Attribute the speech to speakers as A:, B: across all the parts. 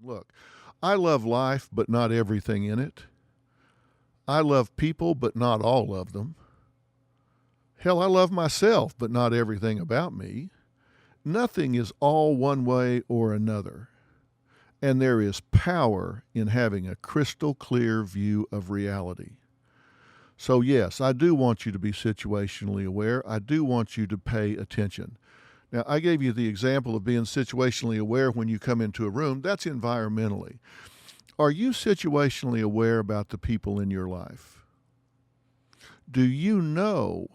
A: Look, I love life, but not everything in it. I love people, but not all of them. Hell, I love myself, but not everything about me. Nothing is all one way or another. And there is power in having a crystal clear view of reality. So, yes, I do want you to be situationally aware. I do want you to pay attention. Now, I gave you the example of being situationally aware when you come into a room. That's environmentally. Are you situationally aware about the people in your life? Do you know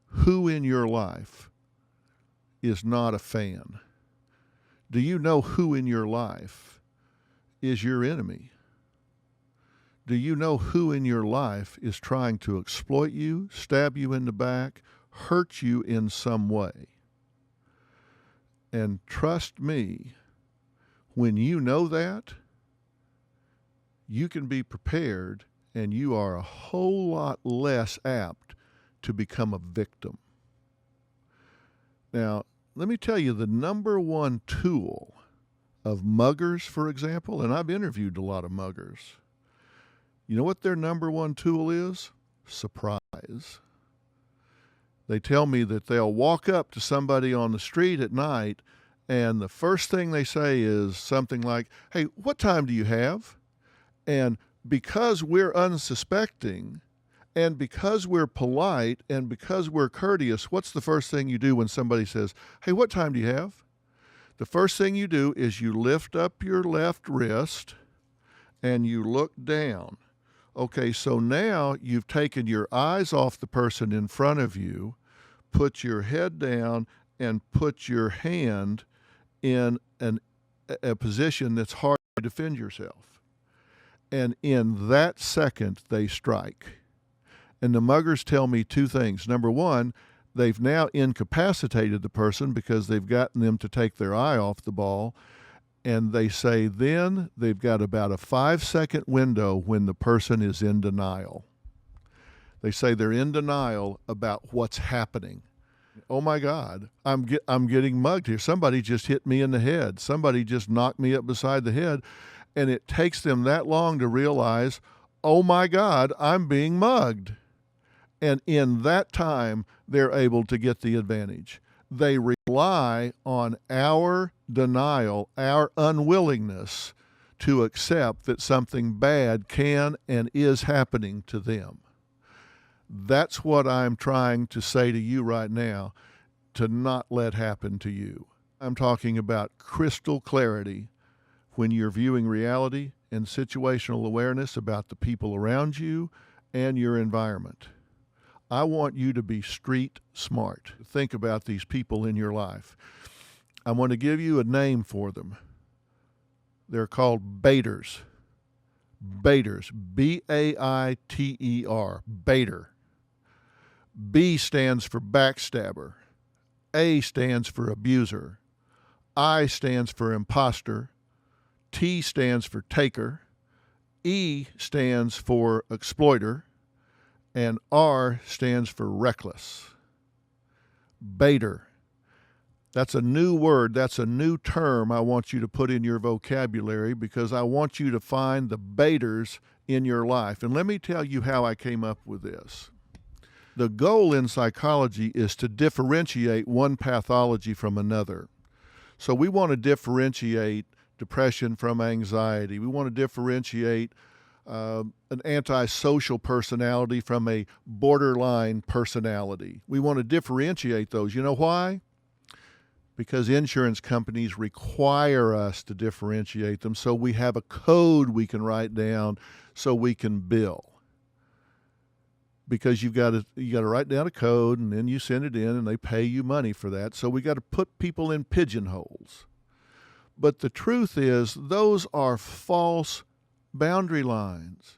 A: who in your life is not a fan? Do you know who in your life is your enemy? Do you know who in your life is trying to exploit you, stab you in the back, hurt you in some way? And trust me, when you know that, you can be prepared and you are a whole lot less apt to become a victim. Now, let me tell you the number one tool of muggers, for example, and I've interviewed a lot of muggers. You know what their number one tool is? Surprise. They tell me that they'll walk up to somebody on the street at night and the first thing they say is something like, "Hey, what time do you have?" And because we're unsuspecting and because we're polite and because we're courteous, what's the first thing you do when somebody says, "Hey, what time do you have?" The first thing you do is you lift up your left wrist and you look down. Okay, so now you've taken your eyes off the person in front of you, put your head down, and put your hand in a position that's hard to defend yourself. And in that second, they strike. And the muggers tell me two things. Number one, they've now incapacitated the person because they've gotten them to take their eye off the ball. And they say then they've got about a 5-second window when the person is in denial. They say they're in denial about what's happening. Oh my God, I'm getting mugged here. Somebody just hit me in the head. Somebody just knocked me up beside the head. And it takes them that long to realize, oh my God, I'm being mugged. And in that time, they're able to get the advantage. They rely on our denial, our unwillingness to accept that something bad can and is happening to them. That's what I'm trying to say to you right now, to not let happen to you. I'm talking about crystal clarity when you're viewing reality and situational awareness about the people around you and your environment. I want you to be street smart. Think about these people in your life. I want to give you a name for them. They're called B.A.T.E.R. B.A.T.E.R. B-A-I-T-E-R. B.A.T.E.R. B stands for backstabber. A stands for abuser. I stands for impostor. T stands for taker. E stands for exploiter. And R stands for reckless. B.A.T.E.R. That's a new word. That's a new term I want you to put in your vocabulary because I want you to find the B.A.T.E.Rs in your life. And let me tell you how I came up with this. The goal in psychology is to differentiate one pathology from another. So we want to differentiate depression from anxiety. We want to differentiate an antisocial personality from a borderline personality. We want to differentiate those. You know why? Because insurance companies require us to differentiate them, so we have a code we can write down so we can bill. Because you got to write down a code and then you send it in and they pay you money for that. So we got to put people in pigeonholes. But the truth is those are false boundary lines.